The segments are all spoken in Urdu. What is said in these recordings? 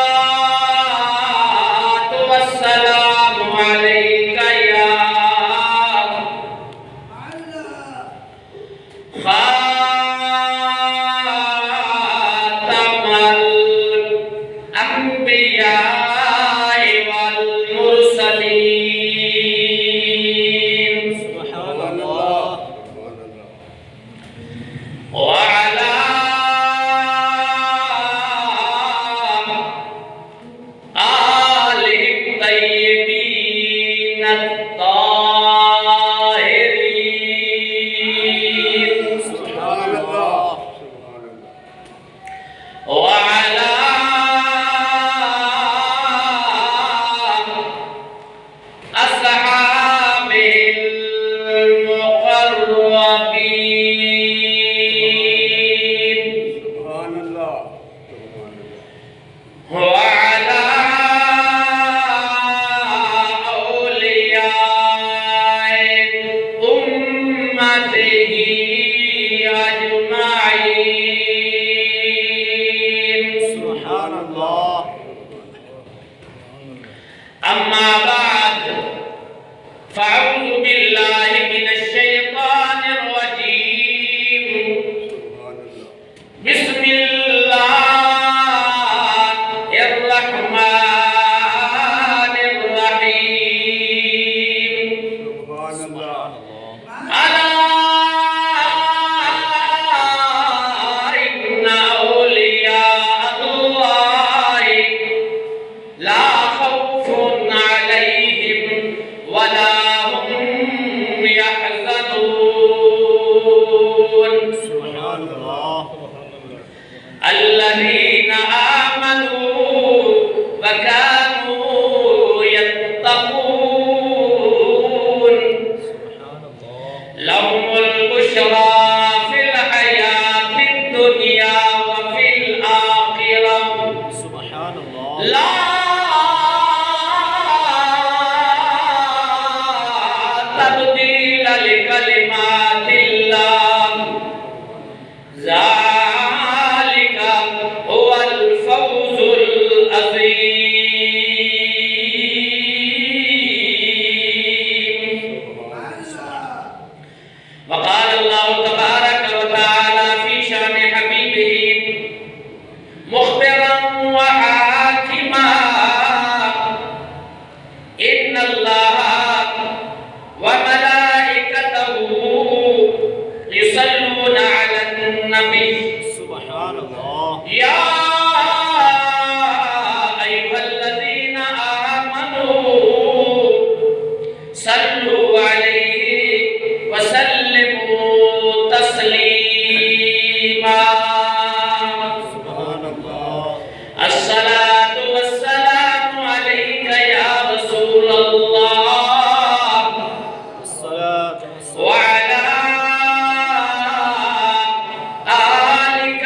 والصلاة والسلام عليك يا خاتم الأنبياء والمرسلين. سبحان الله. وعلى آله الطيبين الطاهرين. سبحان الله. وعلى أصحابه المقربين. سبحان الله. وعلى أولياء أمته أجمعين. سبحان الله. أما بعد فأعوذ بالله من الشيطان الرجيم. بسم الله الرحمن الرحيم. سبحان الله. ألا إن أولياء الله لا خوف عليهم ولا هم يحزنون. سبحان الله. الذين آمنوا وكانوا يتقون. لهم البشرى في الحياة الدنيا وفي الآخرة. سبحان الله. لا تبديل لكلمات الله. ذلك هو الفوز العظيم. وقال الله تبارك وتعالى في شأن حبيبه مخبرا وحاكما إن الله وملائكته يصلون على النبي. سبحان الله. يا أيها الذين آمنوا صلوا عليه وسلموا تسليما. سبحان الله. الصلاة والسلام عليك يا رسول الله. الصلاة والسلام. وعلى آلك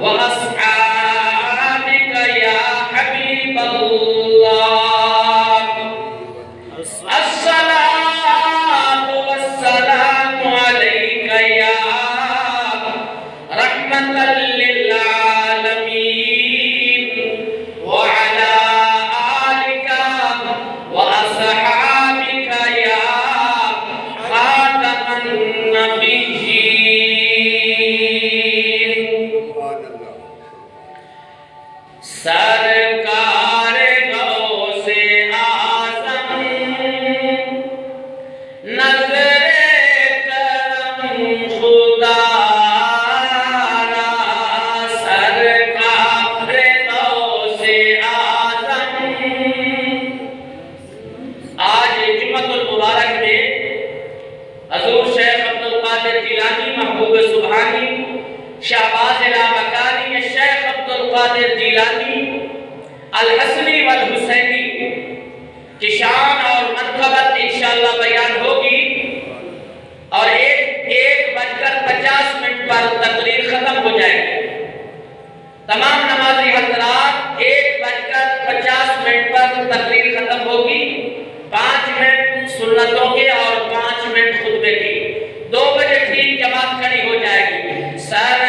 وأصحابك يا حبيب الله. الصلاة والسلام عليك يا رحمة للعالمين. وعلى آلك وأصحابك يا خاتم النبيين. سبحان الله. سرکار غوث اعظم نظر کرم خدا را. سرکار غوث اعظم. آج جمعۃ المبارک میں حضور شیخ عبدالقادر جیلانی محبوب سبحانی شہباز لامکانی شیخ عبدالقادر جیلانی الحسنی والحسینی کی شان اور منقبت انشاءاللہ بیان ہوگی اور 1:50 پر تقریر ختم ہو جائے گی. تمام نمازی حضرات 1:50 پر تقریر ختم ہوگی. 5 منٹ سنتوں کے اور 5 منٹ خطبے کی. 2 بجے ٹھیک جماعت کھڑی ہو جائے گی. سر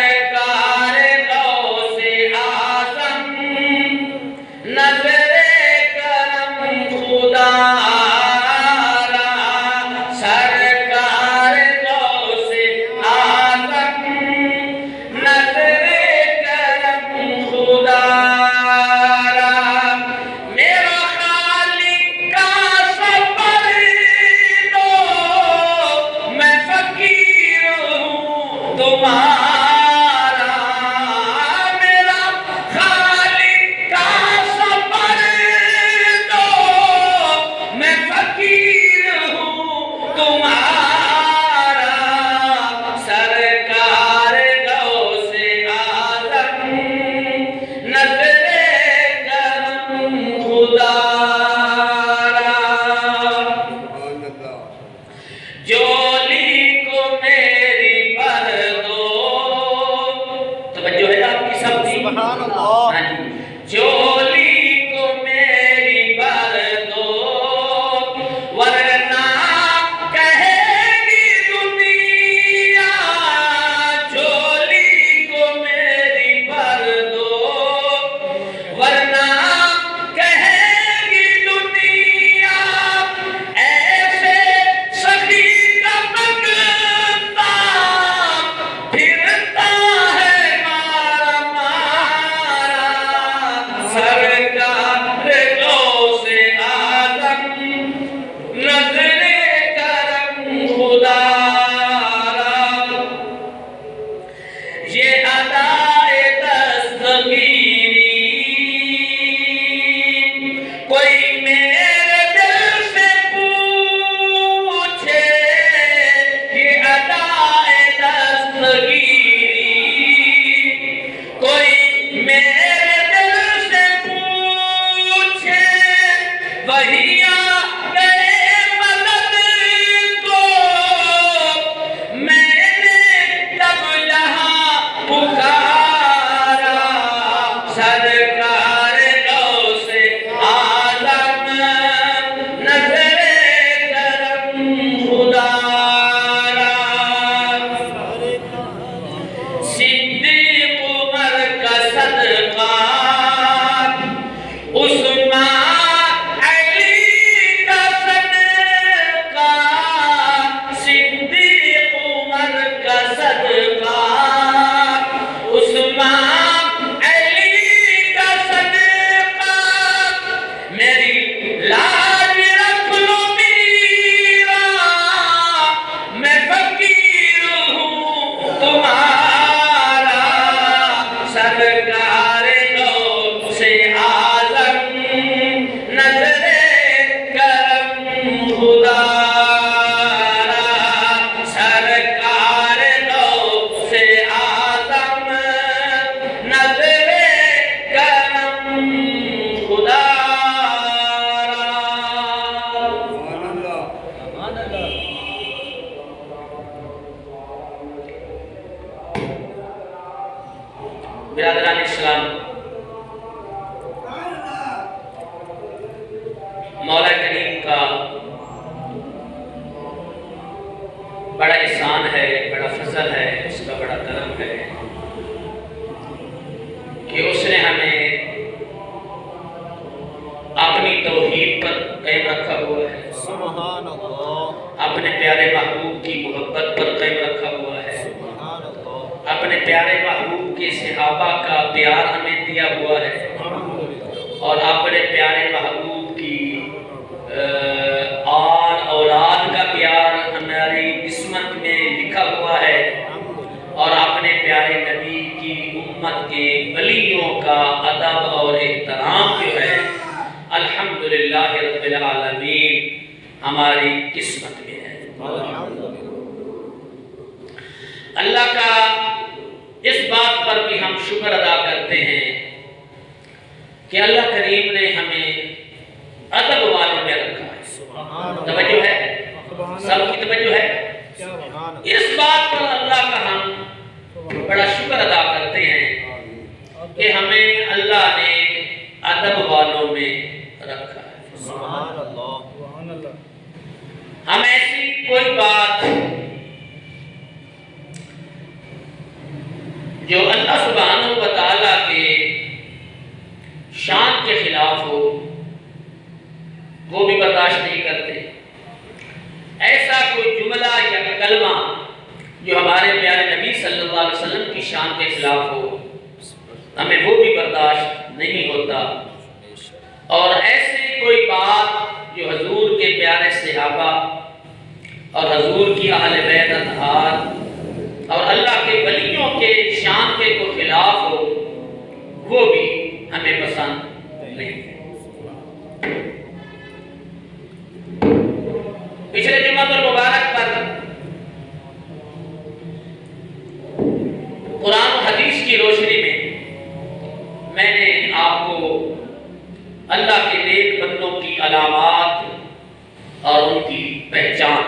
سبحان اللہ. ہاں جی. چولی کو میری بھر دو ورنہ کہے گی دنیا. چولی کو میری بھر دو ورنہ کہے گی دنیا. ایسے سخی کا بنتا پھرتا ہے مارا مارا. سرکار غوث اعظم نظر کرم خدا را. یہ ادائے دستگیری کوئی میرے دل سے پوچھے. یہ ادائے دستگیری کوئی میرے دل سے پوچھے. وہی آ گئے مدد کو میں نے جب یہاں پکارا. سرکار غوث اعظم نظر کرم خدا را. صدیق عمر کا صدقہ عثمان علی کا صدقہ. صدیق عمر کا صدقہ عثمان علی کا صدقہ. میری لاج رکھ لو میرا میں فقیر ہوں تمہارا. سرکار غوث اعظم نظر کرم خدا را. سرکار غوث اعظم نظر کرم خدا را. سبحان اللہ. برادران اسلام، مولا کریم کا بڑا احسان ہے، بڑا فضل ہے، اس کا بڑا کرم ہے کہ اس نے ہمیں اپنی توحید پر قائم رکھا ہوا ہے، سبحان اللہ. اپنے پیارے محبوب کی محبت پر قائم رکھا ہوا ہے، سبحان اللہ. اپنے پیارے محبوب کے صحابہ کا پیار ہمیں دیا ہوا ہے، اور اپنے پیارے محبوب کی آل اولاد کا پیار ہماری قسمت میں لکھا ہوا ہے، اور اپنے پیارے نبی کی امت کے ولیوں کا ادب اور احترام جو ہے الحمدللہ رب العالمین ہماری قسمت میں ہے. اللہ کا اس بات پر بھی ہم شکر ادا کرتے ہیں کہ اللہ کریم نے ہمیں ادب والوں میں رکھا ہے. توجہ ہے؟ سب کی توجہ ہے؟ اس بات پر اللہ کا ہم بڑا شکر ادا کرتے ہیں کہ ہمیں اللہ نے ادب والوں میں رکھا ہے. سبحان اللہ. ہم ایسی کوئی بات جو اللہ سبحانہ و تعالیٰ کے شان کے خلاف ہو وہ بھی برداشت نہیں کرتے. ایسا کوئی جملہ یا کلمہ جو ہمارے پیارے نبی صلی اللہ علیہ وسلم کی شان کے خلاف ہو ہمیں وہ بھی برداشت نہیں ہوتا. اور ایسے کوئی بات جو حضور کے پیارے صحابہ اور حضور کی اہل بیت اطہار اور اللہ کے ولیوں کے شان کے کو خلاف ہو وہ بھی ہمیں پسند نہیں. پچھلے جمعہ المبارک پر قرآن و حدیث کی روشنی میں نے آپ کو اللہ کے نیک بندوں کی علامات اور ان کی پہچان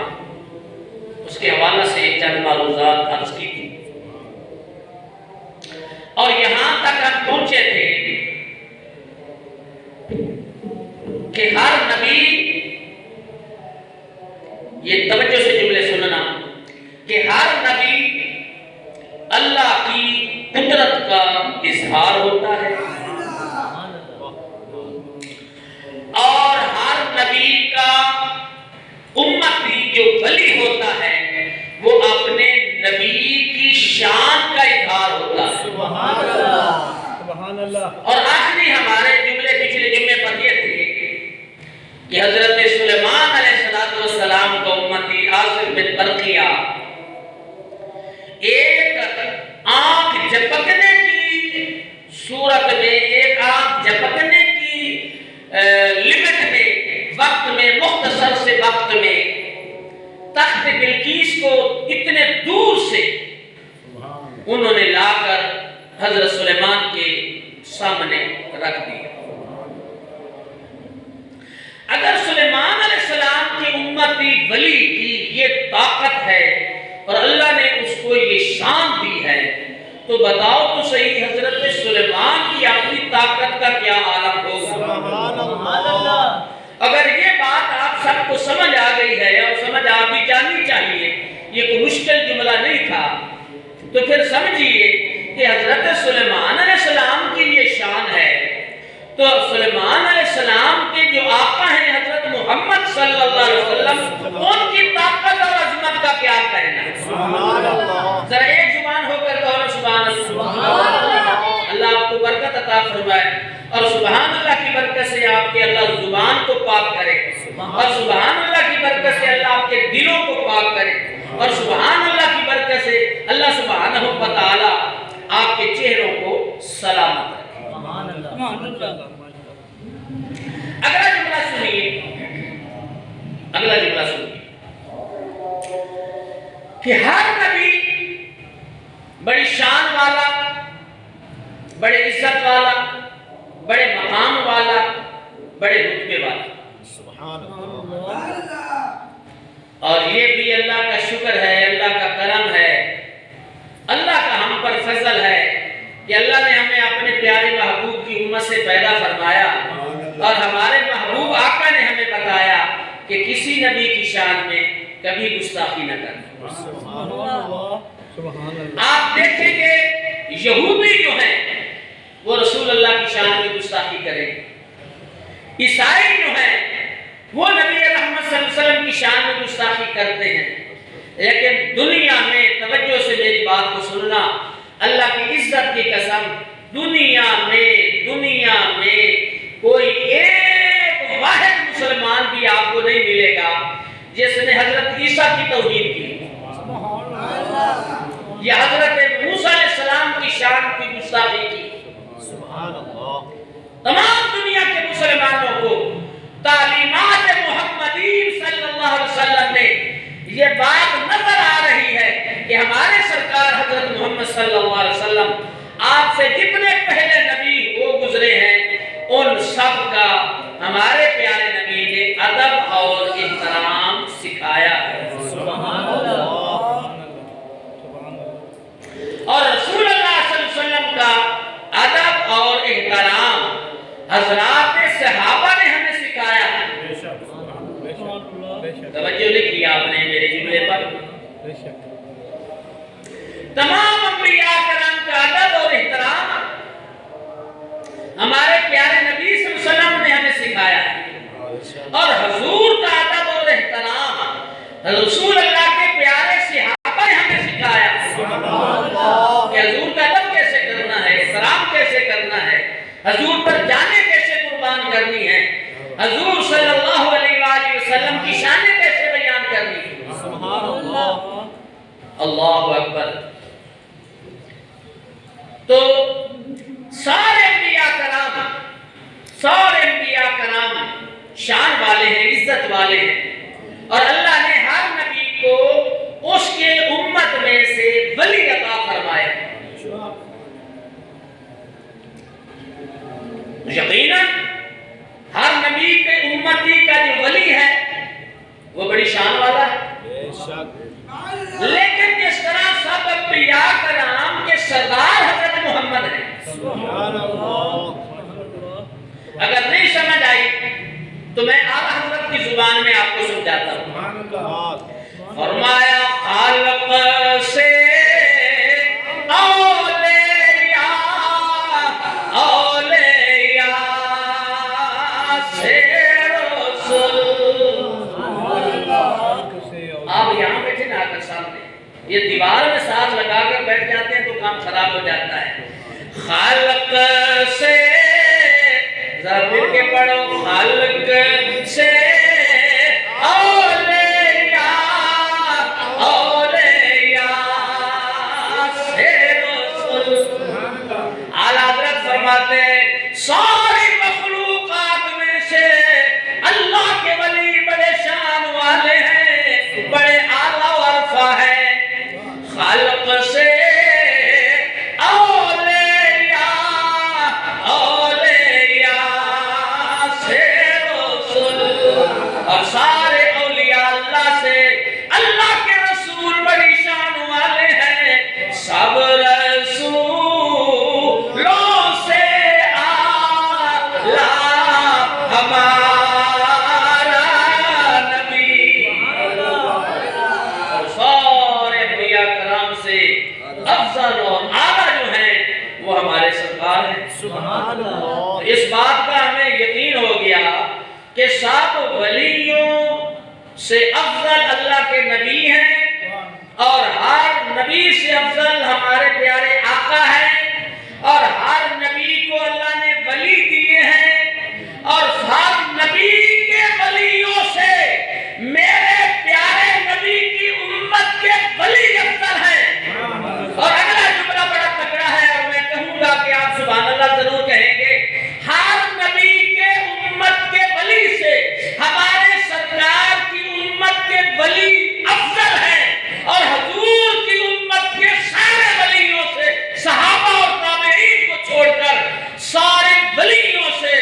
اس کے حوالہ سے چند معروضات عرض کی تھی. اور یہاں تک ہم پہنچے تھے کہ ہر نبی، یہ توجہ سے جملے سننا، کہ ہر نبی اللہ کی قدرت کا اظہار ہوتا ہے، اور ہر نبی کا امتی جو ولی ہوتا ہے وہ اپنے نبی کی شان کا اظہار ہوتا ہے۔ سبحان اللہ، سبحان اللہ۔ اور آخری ہمارے جملے پچھلے جمعے پر یہ تھے کہ حضرت سلیمان علیہ السلام کا امتی آصف بن برقیہ ایک آنکھ جھپکنے کی صورت میں، ایک آنکھ جھپکنے کی لمٹ میں، وقت میں، مختصر سے وقت میں تخت بلقیس کو اتنے دور سے انہوں نے لا کر حضرت سلیمان کے سامنے رکھ دیا۔ اگر سلیمان علیہ السلام کی امتی ولی کی یہ طاقت ہے اور اللہ نے اس کو یہ شان دی ہے، تو بتاؤ تو صحیح حضرت سلیمان کی اپنی طاقت کا کیا عالم ہوگا؟ سبحان اللہ۔ اگر یہ بات آپ سب کو سمجھ آ گئی ہے اور سمجھ آ بھی جانی چاہیے، یہ کوئی مشکل جملہ نہیں تھا، تو پھر سمجھیے کہ حضرت سلیمان علیہ السلام کی یہ شان ہے، تو سلیمان علیہ السلام کے جو آقا ہیں حضرت محمد صلی اللہ علیہ وسلم، ان کی طاقت اور عظمت کا کیا کہنا ہے؟ سبحان اللہ۔ ذرا ایک زبان ہو کر کہو سبحان اللہ۔ اللہ آپ کو برکت عطا فرمائے، اور سبحان اللہ کی برکت سے آپ کے اللہ زبان کو پاک کرے، اور سبحان اللہ کی برکت سے اللہ آپ کے دلوں کو پاک کرے، اور سبحان اللہ کی برکت سے اللہ سبحانہ و تعالی آپ کے چہروں کو سلامت رکھے۔ اگلا جملہ سنیے، اگلا جملہ سنیے کہ ہر نبی بڑی شان والا، بڑے عزت والا، بڑے مقام والا، بڑے رتبے والا، سبحان اللہ۔ اور یہ بھی اللہ کا شکر ہے، اللہ کا کرم ہے، اللہ کا ہم پر فضل ہے کہ اللہ نے ہمیں اپنے پیارے محبوب کی امت سے پیدا فرمایا، اور ہمارے محبوب آقا نے ہمیں بتایا کہ کسی نبی کی شان میں کبھی گستاخی نہ کرنا۔ سبحان اللہ، سبحان اللہ۔ آپ دیکھیں کہ یہودی جو ہیں وہ رسول اللہ کی شان میں گستاخی کریں، عیسائی جو ہیں وہ نبی رحمت صلی اللہ علیہ وسلم کی شان میں گستاخی کرتے ہیں، لیکن دنیا میں، توجہ سے میری بات کو سننا، اللہ کی عزت کی قسم، دنیا میں کوئی ایک واحد مسلمان بھی آپ کو نہیں ملے گا جس نے حضرت عیسیٰ کی توہین کی یا حضرت موسیٰ علیہ السلام کی شان کی گستاخی کی۔ سبحان اللہ۔ تمام دنیا کے مسلمانوں کو تعلیمات محمدی صلی اللہ علیہ وسلم میں یہ بات نظر آ رہی ہے کہ ہمارے سرکار حضرت محمد صلی اللہ علیہ وسلم آپ سے جتنے پہلے نبی وہ گزرے ہیں، ان سب کا ہمارے پیارے نبی نے ادب اور احترام سکھایا ہے۔ سبحان اللہ۔ اور رسول اللہ صلی اللہ علیہ وسلم کا ادب اور احترام حضرات صحابہ نے ہمیں سکھایا ہے۔ توجہ نہیں کی آپ نے میرے جملے پر؟ تمام انبیاء کرام کا ادب اور احترام ہمارے پیارے نبی صلی اللہ علیہ وسلم نے ہمیں سکھایا ہے، اور حضور کا ادب اور احترام رسول اللہ کے پیارے صحابہ نے ہمیں سکھایا کہ حضور کا ادب کیسے کرنا ہے، احترام کیسے کرنا ہے، حضور پر جانے کیسے قربان کرنی ہے، حضور صلی اللہ علیہ وآلہ وسلم کی شانیں کیسے بیان کرنی ہے۔ سبحان اللہ۔ اللہ اکبر۔ تو سارے انبیاء کرام شان والے ہیں، عزت والے ہیں، اور اللہ نے ہر نبی کو اس کے امت میں سے ولی عطا فرمایا۔ یقیناً ہر نبی کے امتی کا جو ولی ہے وہ بڑی شان والا ہے، بے شک۔ لیکن جس طرح سب انبیاء کرام کے سردار حضرت محمد ہیں، یہ دیوار میں ساتھ لگا کر بیٹھ جاتے ہیں تو کام خراب ہو جاتا ہے. خالق سے ذرا پھر کے پڑھو. خالق سے اولیاء سے رسول. اعلیٰ حضرت فرماتے ہیں ساری مخلوقات میں سے اللہ کے ولی بڑے شان والے ہیں, بڑے اعلیٰ و عرفہ ہیں. خالق سے سارے اولیاء اللہ سے اللہ کے رسول بڑی شان والے ہیں. سب رسولوں سے اعلیٰ ہمارا نبی, اور سارے انبیاء کرام سے افضل اور اعلیٰ جو ہیں وہ ہمارے سرکار ہیں. سبحان اللہ. اس بات کا ہمیں یقین ہو گیا کہ سب ولیوں سے افضل اللہ کے نبی ہیں, اور ہر نبی سے افضل ہمارے پیارے آقا ہیں, اور ہر نبی کو اللہ نے ولی دیے ہیں, اور ہر نبی کے ولیوں سے میرے پیارے نبی کی امت کے ولی افضل ہیں. اور اگلا جملہ بڑا تگڑا ہے اور میں کہوں گا کہ آپ سبحان اللہ ضرور کہیں گے. ہر نبی کے امت کے ولی سے ہمارے سرکار کی امت کے ولی افضل ہیں, اور حضور کی امت کے سارے ولیوں سے صحابہ اور تابعین کو چھوڑ کر سارے ولیوں سے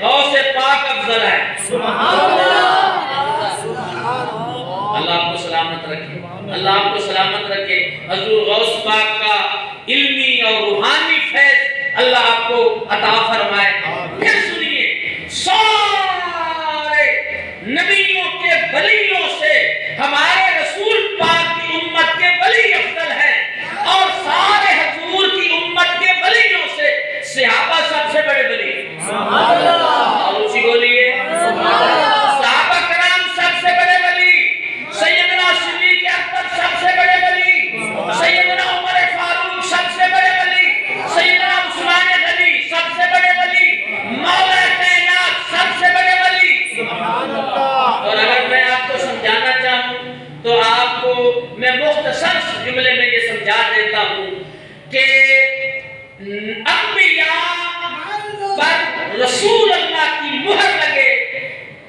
غوث پاک افضل ہے. سبحان اللہ. اللہ آپ کو سلامت رکھے, اللہ آپ کو سلامت رکھے. حضور غوث پاک کا علمی اور روحانی فیض اللہ آپ کو عطا فرمائے. پھر سنیے, سارے نبیوں کے ولیوں سے ہمارے رسول پاک کی امت کے ولی افضل ہیں, اور سارے حضور کی امت کے ولیوں سے صحابہ سب سے بڑے ولی. سبحان اللہ. اور اسی بولیے صحابہ کرام سب سے بڑے ولی, سیدنا صدیق اکبر سب سے بڑے ولی, سیدنا عمر فاروق سب سے بڑے ولی, سیدنا عثمان غنی سب سے بڑے ولی, مولا کائنات سب سے بڑے ولی. سبحان اللہ. اور اگر میں آپ کو سمجھانا چاہوں تو آپ کو میں مختصر جملے میں یہ سمجھا دیتا ہوں کہ انبیاء پر رسول اللہ کی مہر لگے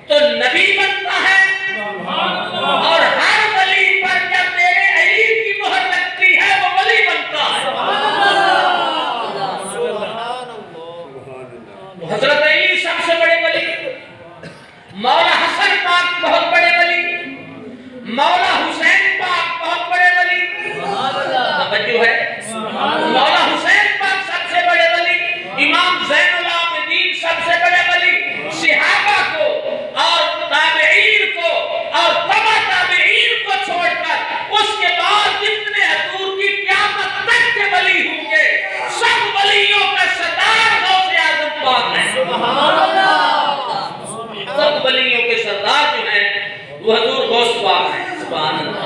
تو نبی بنتا ہے, اور ہر ولی پر جب میرے علی کی مہر لگتی ہے وہ ولی بنتا ہے. حضرت علی سب سے بڑے ولی, مولا حسن پاک بہت بڑے ولی, مولا حسین پاک بہت بڑے ولی. توجہ ہے, مولا حسین پاک سب سے بڑے ولی, امام زین العابدین سب سے بڑے ولی. صحابہ کو اور تابعین کو اور تبع تابعین کو چھوڑ کر اس کے بعد جتنے حضور کی قیامت تک کے ولی ہوں گے سب ولیوں کا سردار غوث اعظم پاک ہے. سبحان اللہ. سب ولیوں کے سردار جو ہیں وہ حضور غوث پاک ہیں. سبحان اللہ.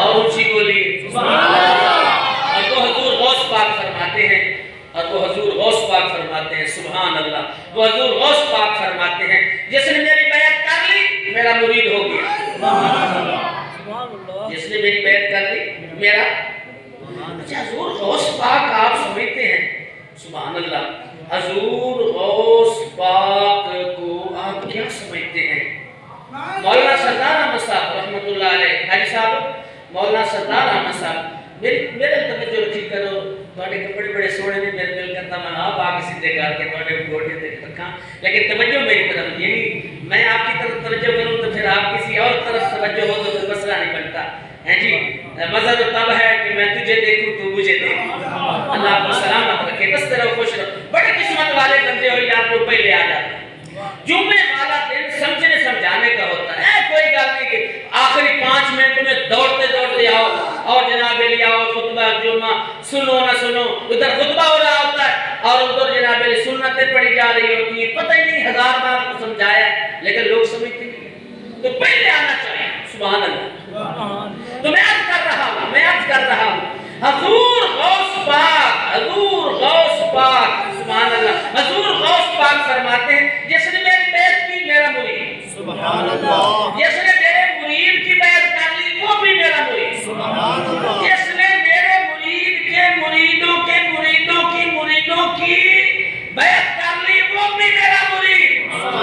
اور اونچی بولیے سبحان اللہ. اور وہ حضور غوث پاک فرماتے ہیں, اور وہ حضور غوث پاک فرماتے ہیں. سبحان اللہ. وہ حضور غوث پاک فرماتے ہیں جس نے میری بیعت کر لی میرا مرید ہو گیا. جس نے میری بیعت کر لی میرا. اچھا, حضور غوث پاک آپ سمجھتے ہیں, سبحان اللہ, حضور غوث پاک کو آپ کیا سمجھتے ہیں؟ مولانا سردار احمد صاحب رحمۃ اللہ علیہ, حاجی صاحب مولانا سردار احمد صاحب میرے توجہ رکھی کرو, تھوڑے کپڑے بڑے سونے نے میرے دل کرتا میں آپ آگے سیدھے کر کے تھوڑے گوٹے تے رکھاں, لیکن توجہ میری طرف, یعنی میں آپ کی طرف توجہ کروں تو پھر آپ کسی اور طرف توجہ ہو تو پھر مسئلہ نہیں بنتا ہے جی. مزہ تو تب ہے کہ میں تجھے دیکھوں تو مجھے دیکھ. اللہ آپ کو سلامت رکھے, بس رہو, خوش رہو. بڑے قسمت والے بندے ہو یار وہ پہلے آ جاتے. جمعے والا دن سمجھنے سمجھانے کا ہوتا ہے. کوئی بات نہیں کہ آخری 5 منٹ میں دوڑتے دوڑتے آؤ اور جناب علی آؤ خطبہ جمعہ سنو نہ سنو, ادھر خطبہ ہو رہا ہوتا ہے اور ادھر جناب علی سنتیں پڑھی جا رہی ہوتی ہیں. پتہ ہی نہیں 1000 بار کو سمجھایا ہے لیکن لوگ سمجھتے نہیں. تو پہلے آنا چاہیے. سبحان اللہ. تو میں عرض کر رہا ہوں حضور غوث پاک سبحان اللہ، حضور غوث پاک فرماتے ہیں جس نے میری بیعت کی میرا مرید، سبحان اللہ، جس نے میرے مرید کی بیعت کر لی وہ بھی میرا مرید، سبحان اللہ، جس نے میرے مرید کے مریدوں کی بیعت کر لی وہ بھی میرا مرید، اور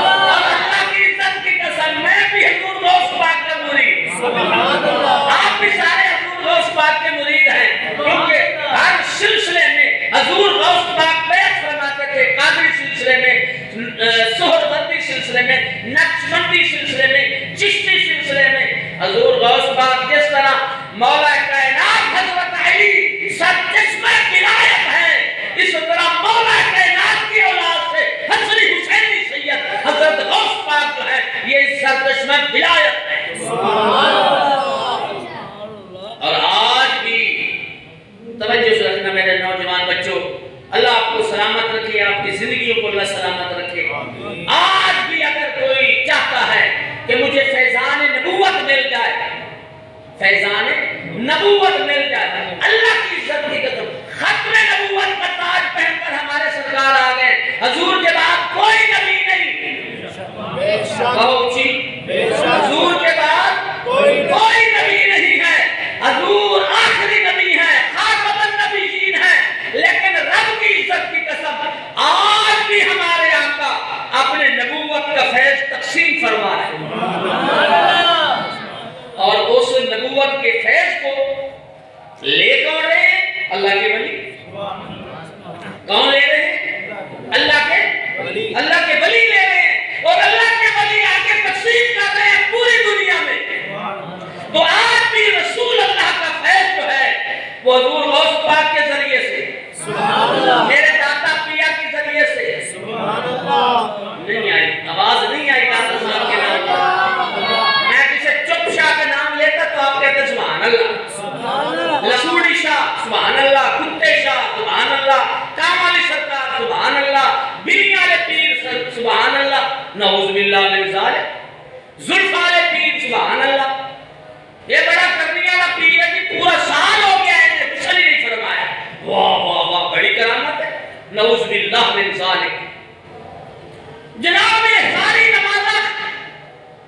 اللہ کی عزت کی قسم میں بھی حضور غوث پاک کا مرید، سبحان اللہ، آپ بھی سارے حضور غوث پاک کے مرید ہیں، کیونکہ ہر سلسلے میں حضور غوث پاک بیعت فرماتے تھے، قادری سلسلے میں، سہروردی سلسلے میں، نقشبندی سلسلے میں، چشتی سلسلے میں حضور غوث پاک جس طرح مولا کائنات حضرت علی سرچشمہ ولایت ہے، اس طرح مولا کائنات کی اولاد سے حسنی حسینی سید حضرت غوث پاک جو ہے یہ سرچشمہ ولایت ہے، سبحان اللہ، اور آج بھی توجہ سے رکھنا میرے نوجوان بچوں، اللہ آپ کو سلامت رکھے، آپ کی زندگیوں کو اللہ سلامت رکھے۔ آج بھی اگر کوئی چاہتا ہے کہ مجھے فیضان نبوت مل جائے، فیضان نبوت مل جائے، اللہ کی عزت کی قسم ختم نبوت کا تاج پہن کر ہمارے سرکار آ گئے، حضور کے بعد کوئی نبی نہیں، بے شک، کہو جی، بے شک، حضور کے بعد کوئی نبی نہیں ہے، حضور آخری نبی ہے، خاتم النبیین ہے، لیکن رب کی عزت کی قسم آج بھی ہمارے آقا اپنے نبوت کا فیض تقسیم فرما رہے ہیں، اور اس نبوت کے فیض کو لے کون رہے ہیں؟ اللہ کے ولی، کون لے رہے ہیں؟ اللہ کے ولی لے رہے ہیں، اور اللہ کے ولی آگے تقسیم کر رہے ہیں پوری دنیا میں۔ تو آج بھی رسول اللہ کا فیض جو ہے وہ حضور غوث پاک کے ذریعے سے، سبحان اللہ، میرے داتا پیا کے ذریعے سے، سبحان اللہ، نہیں آئی آواز نہیں آئی داتا صاحب کے نام، میں کسی چپ شاہ کا نام لیتا تو آپ کہتے سبحان اللہ، سبحان اللہ، لسوڑی شاہ سبحان اللہ، کتے شاہ سبحان اللہ، کامالی سرکار سبحان اللہ، بینی والے پیر سبحان اللہ، نعوذ باللہ من ذالک، زلف والے پیر سبحان اللہ، یہ بڑا کرنے والا پیر ہے کہ پورا سال ہو گیا ہے کچھ نہیں فرمایا، واہ واہ واہ بڑی کرامت ہے، نعوذ باللہ من ذالک۔ جناب یہ ساری نمازیں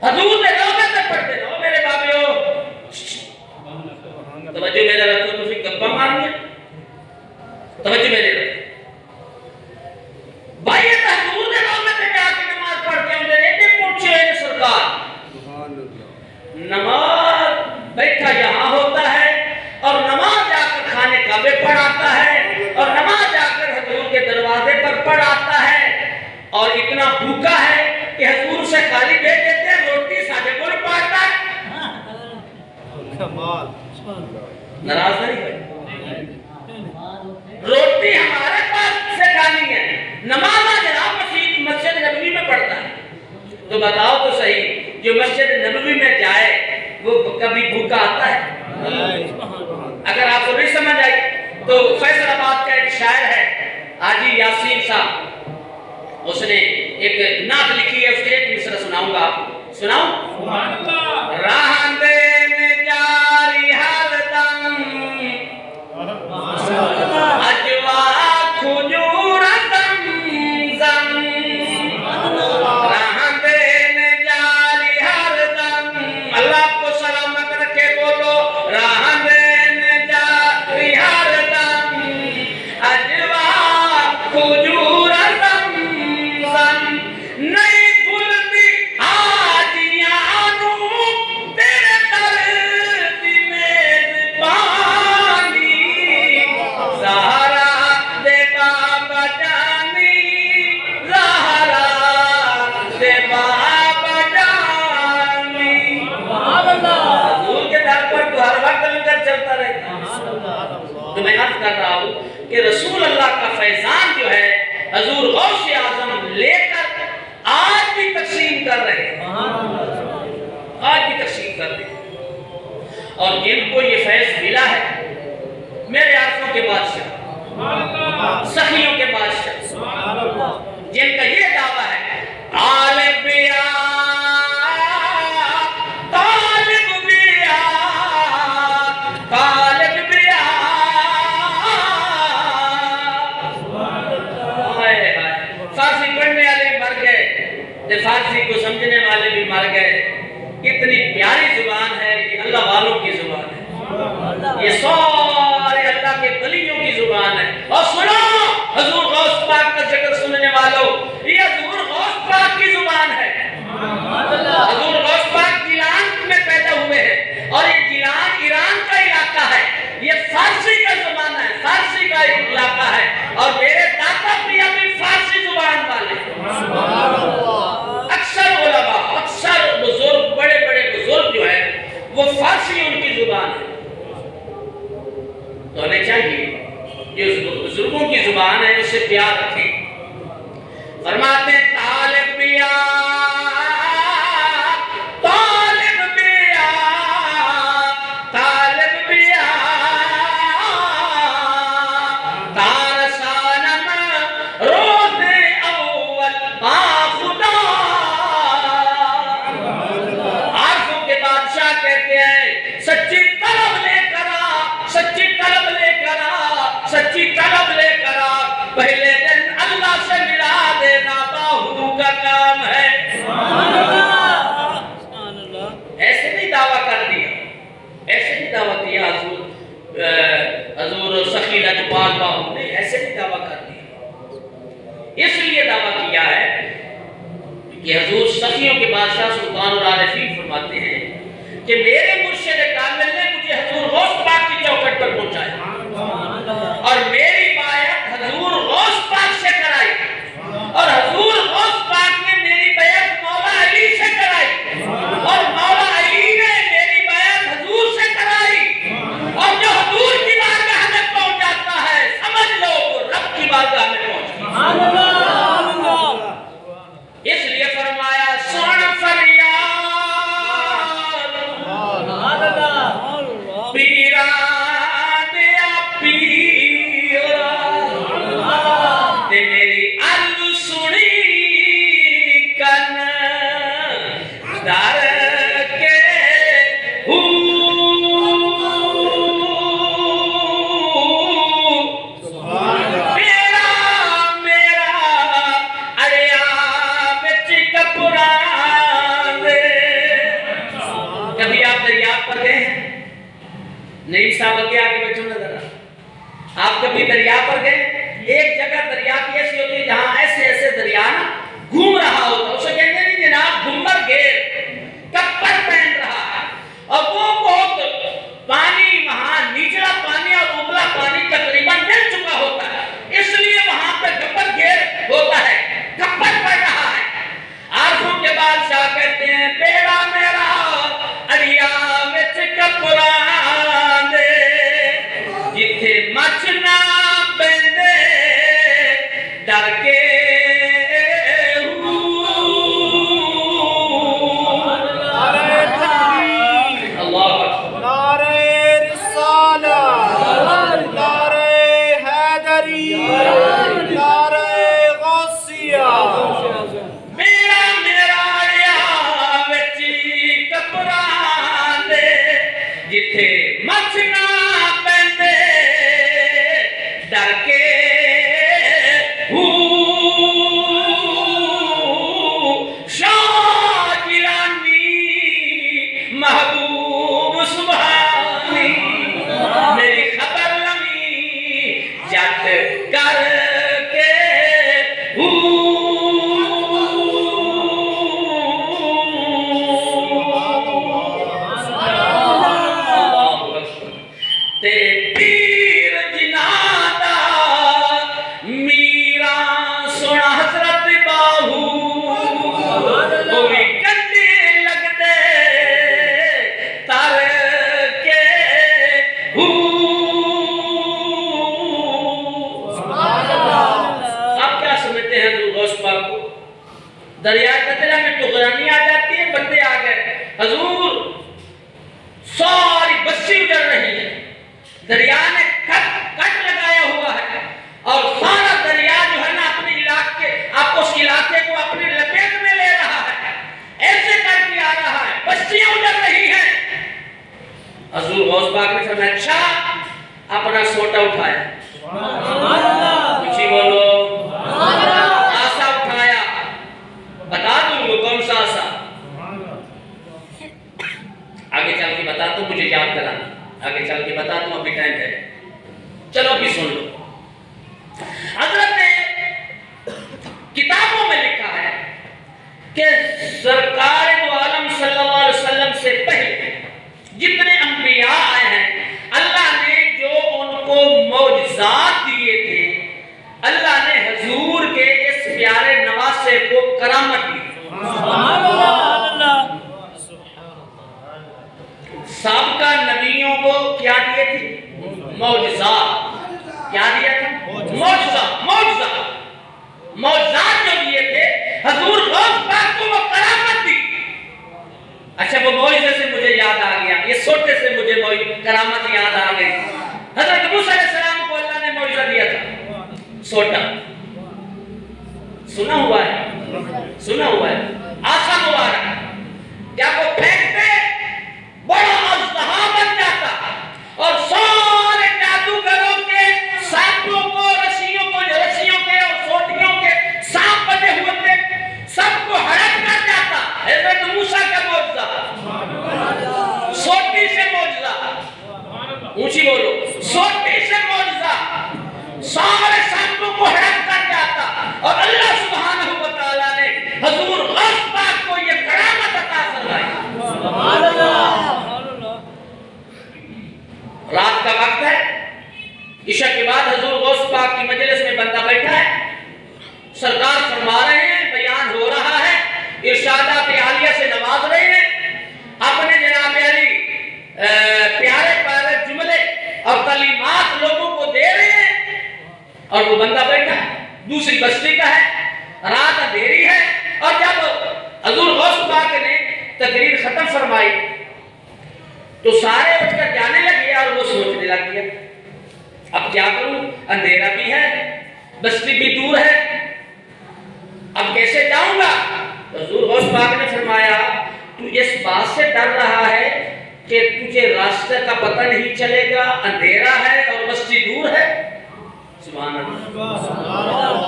حضور نے روزے سے پڑھتے رہو میرے بابیو، توجہ میرے رکھو، تسی گپا مارنی ہے، توجہ میرے رکھو بھائی، یہ حضور نے روزے سے جا کے نماز پڑھتے ہیں، ایڈے پوچھے ہیں سرکار، نماز بیٹھا یہاں ہوتا ہے اور نماز جا کر کھانے کعبے پڑھ آتا ہے، اور نماز جا کر حضور کے دروازے پر پڑھ آتا ہے، اور اتنا بھوکا ہے کہ حضور سے خالی بھیج دیتے ہیں، روٹی ساڑھے کو نہیں پاتا ہے، کمال، ناراض نہیں ہے، روٹی ہمارے پاس سے کھانی ہے، نماز جناب مسجد نبوی میں پڑھتا ہے، تو بتاؤ تو صحیح جو مسجد نبوی میں جائے وہ کبھی بھوکا آتا ہے؟ اگر آپ کو نہیں سمجھ آئی تو فیصل آباد کا ایک شاعر ہے حاجی یاسین صاحب، اس نے ایک نعت لکھی ہے، اس کے ایک مصرع سناؤں گا، آپ سناؤں؟ راہ دین جاری ہر دم اجوا کھجور زمزم، راہ دین جاری ہر دم، اللہ آپ کو سلامت رکھے، بولو راہ دین جاری ہر دم اجوا کھجور زمزم، نہیں بھولتی حاجیاں تیرے در دی میزبانی، زہرا دے بابا جانی، زہرا دے بابا جانی، حضور کے در پر تو ہر وقت لنگر چلتا رہتا ہے۔ تو میں عرض کر رہا ہوں کہ رسول اللہ کا فیضان جو ہے حضور غوث اعظم لے کر آج بھی تقسیم کر رہے ہیں، آج بھی تقسیم کر رہے ہیں، اور جن کو یہ فیض ملا ہے میرے عارفوں کے بادشاہ، سخیوں کے بادشاہ، جن کا یہ دعویٰ ہے طالب بیا، طالب بیا تے فارسی کو سمجھنے والے بھی مر گئے. اتنی پیاری زبان ہے، یہ اللہ والوں کی زبان ہے، یہ سارے اللہ کے ولیوں کی زبان ہے. اور سنو حضور غوث پاک کا ذکر سننے والوں، یہ حضور غوث پاک کی زبان ہے. حضور غوث پاک جیلان میں پیدا ہوئے ہیں اور یہ جیلان ایران کا علاقہ ہے، یہ فارسی کا زبان ہے، فارسی کا علاقہ ہے. اور میرے داتا پریا بھی فارسی زبان والے ہیں. اکثر علماء، اکثر بزرگ، بڑے بڑے بزرگ جو ہیں وہ فارسی ان کی زبان ہے. تو ہمیں چاہیے جو بزرگوں کی زبان ہے اس سے پیار رکھیں. فرماتے ہیں طالب بیا طالب بیا طالب بیا تارسانم روز اول با خدا. عارفوں کے بادشاہ کہتے ہیں سچی طلب لے کر آ، سچی طلب لے کر آ، سچی طلب لے کر آ، پہلے دن اللہ سے ملا دینا باہو کا کام ہے. ایسے نہیں دعویٰ کر دیا، ایسے نہیں دعویٰ کیا حضور سخی لجپال باہو نے، ایسے نہیں دعویٰ کر دیا. اس لیے دعویٰ کیا ہے کہ حضور سخیوں کے بادشاہ سلطان العارفین فرماتے ہیں کہ میرے مرشد کامل نے مجھے حضور غوث پاک کی چوکھٹ پر پہنچایا اور میری بیعت حضور غوث پاک سے کرائی اور حضور غوث پاک نے میری بیعت مولا علی سے کرائی اور مولا علی نے میری بیعت حضور سے کرائی. اور جو حضور کی بارگاہ میں پہنچ جاتا ہے سمجھ لو وہ رب کی بارگاہ میں پہنچ گیا. اس لیے فرمایا سن فریاد پیرا دیا پیرا تے میری عرض سنی کن در کے پیرا میرا اڑیا بچ کپران دے. کبھی آپ دریا پر گئے ہیں؟ نہیں صاحب آگے آگے بچوں نظر آپ کبھی دریا پر گئے؟ ایک جگہ دریا کی ایسی ہوتی ہے جہاں ایسے ایسے دریا نا گھوم رہا ہوتا ہے، اسے کہتے ہیں جناب گھمر گیر کپڑ پہن رہا ہے اور وہ بہت پانی وہاں نیچلا پانی اور اوپلا پانی تقریباً مل چکا ہوتا ہے، اس لیے وہاں پہ کپڑ گیر ہوتا ہے، کپڑ پڑ رہا ہے. عارفوں کے بادشاہ کہتے ہیں بیڑا میرا اڑیا وچ کپران دے جتھے مچھ نہ پیندے ڈر کے اللہ اکبر. نعرہ رسالت، نعرہ حیدری، نعرہ غوثیہ. میرا میرا اڑیا وچ کپران دے جتھے مچھ نہ پیندے ڈر کے شاہ جیلانی محبوب سبحانی میری خبر لمی جت کر کے تے پیر جناں دا میرا سونا حضرت باہو کوئی کندے لگ دے تر کے آپ کیا سمجھتے ہیں حضور غوث پاک کو؟ دریا قطرہ میں ٹغرانی آ جاتی ہے، بندے آ گئے، حضور ساری بستی اجڑ رہی ہے، دریا نے کٹ لگایا ہوا ہے اور سارا دریا جو ہے نا اپنے علاقے آپ اس علاقے کو اپنے لپیٹ میں لے رہا ہے، ایسے کر کے آ رہا ہے، بستیاں اجڑ رہی ہیں. حضور غوث پاک نے فرمایا اچھا اپنا سوٹا اٹھایا، کچھ بولو، آسا اٹھایا، بتا دوں پیارے نواسے کو کرامت دی. سابقہ نبیوں کو کیا دیے تھے؟ معجزات. کیا دیا تھا؟ معجزات جو دیے تھے حضور غوث پاک کو وہ کرامت دی. اچھا وہ معجزے سے مجھے یاد آ گیا, یہ سوٹے سے مجھے کرامت یاد آ گئی. حضرت موسیٰ علیہ السلام کو اللہ نے معجزہ دیا تھا, سوٹا. سنا ہوا ہے آسا مبارک. کیا وہ پھینکتے بڑا اژدہا بن جاتا اور سارے جادوگروں کے سانپوں کو, رسیوں کے اور سوٹیوں کے سانپ بنے ہوئے تھے, سب کو ہڑپ کر جاتا. حضرت موسیٰ کا معجزہ, سوٹی سے معجزہ, اونچی بولو, سوٹی سے معجزہ, سارے سانپوں کو ہڑپ کر جاتا. اور اللہ سبحانہ و تعالیٰ نے حضور غوث پاک کو یہ کرامت عطا فرمائی. رات کا وقت ہے, عشاء کے بعد حضور غوث پاک کی مجلس میں بندہ بیٹھا ہے, سرکار فرما رہے ہیں, بیان ہو رہا ہے, ارشادات عالیہ سے نواز رہے ہیں, اپنے جناب علی پیارے پیارے جملے اور تعلیمات لوگوں کو دے رہے ہیں. اور وہ بندہ بیٹھا ہے, دوسری بستی کا ہے, رات اندھیری ہے. اور جب حضور غوث پاک نے تقریر ختم فرمائی تو سارے اٹھ کر جانے لگے اور وہ سوچنے لگ گیا اب کیا کروں, اندھیرا بھی ہے, بستی بھی دور ہے, اب کیسے جاؤں گا. حضور غوث پاک نے فرمایا تو اس بات سے ڈر رہا ہے کہ تجھے راستے کا پتہ نہیں چلے گا, اندھیرا ہے اور بستی دور ہے. سبحان اللہ,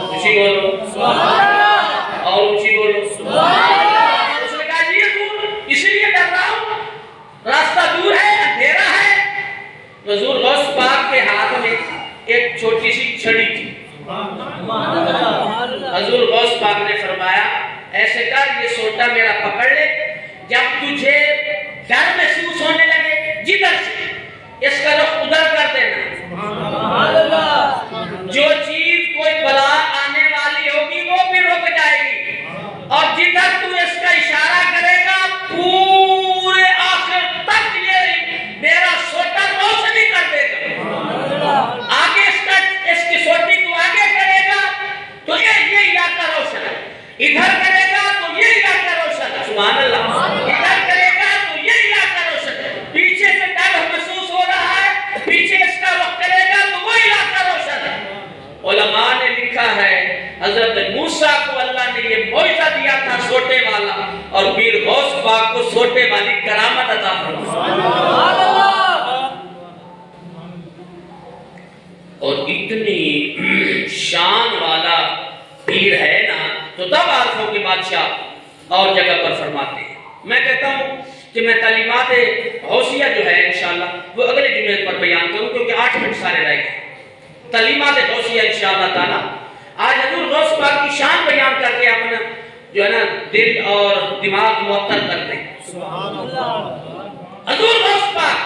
اونچی بولو اور اونچی بولو. اس نے کہا جی دور اس لیے ڈر رہا ہوں, راستہ دور ہے, اندھیرا ہے. حضور غوث پاک کے ہاتھ میں ایک چھوٹی سی چھڑی تھی. حضور غوث پاک نے فرمایا ایسے کر, یہ سوٹا میرا پکڑ لے, جب تجھے ڈر محسوس ہونے لگے جدھر سے اس کا رخ ادھر کر دینا. جو چیز کوئی بلا آنے والی ہوگی وہ بھی رک جائے گی, اور جدھر تو اس کا اشارہ کرے گا پورے آخر تک یہ میرا سوٹا روشنی کر دے گا. آگے اس کی سوٹی کو آگے کرے گا تو یہ علاقہ روشن ہے, ادھر کرے گا تو یہ علاقہ روشن ہے. سبحان اللہ. ادھر کرے گا تو یہ علاقہ روشن ہے, پیچھے سے ڈر محسوس ہو رہا ہے, پیچھے اس کا رخ کرے گا تو وہ علاقہ روشن ہے. علماء نے لکھا ہے حضرت موسیٰ کو اللہ نے یہ معجزہ دیا تھا سوٹے والا, اور پیر غوث پاک کو سوٹے والی کرامت عطا فرمائی. اور اتنی شان والا پیر ہے نا, تو تب عارفوں کے بادشاہ اور جگہ پر فرماتے ہیں. میں کہتا ہوں کہ میں تعلیمات غوثیہ جو ہے انشاءاللہ وہ اگلے جمعے پر بیان کروں, کیونکہ 8 منٹ سارے رہ گئے. تعلیمات غوثیہ انشاءاللہ تعالی آج حضور غوث پاک کی شان بیان کر کے اپنا جو ہے نا دل اور دماغ معطر کرتے ہیں. سبحان اللہ. حضور غوث پاک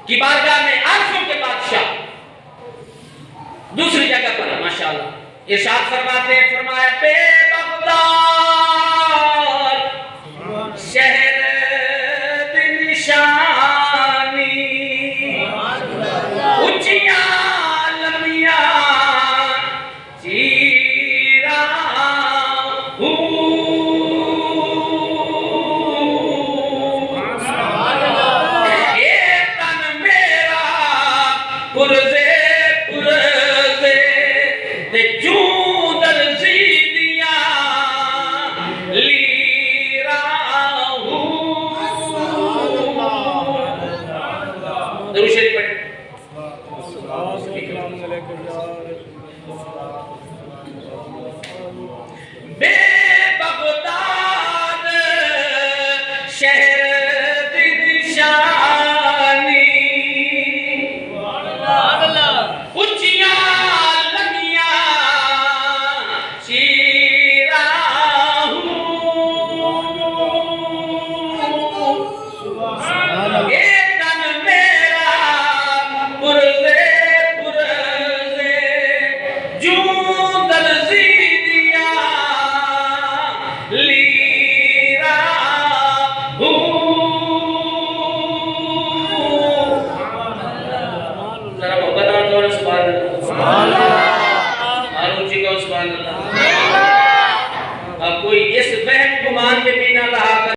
کی بارگاہ میں عارفوں کے بادشاہ دوسری جگہ پر ماشاءاللہ ارشاد فرماتے ہیں, فرمایا بے بغداد شہر دل شانی اچھیاں لمیاں چیرا اے تن میرا پرزے پرزے تے چوں درزیدیاں لیرا درود شریف پڑھیں. بے بغداد شہر دل شانی اچھیاں لمیاں چیرا اے تن میرا پرزے پرزے اور اونچی کہو سبحان اللہ۔ اب کوئی اس وہم گمان میں بھی نہ رہا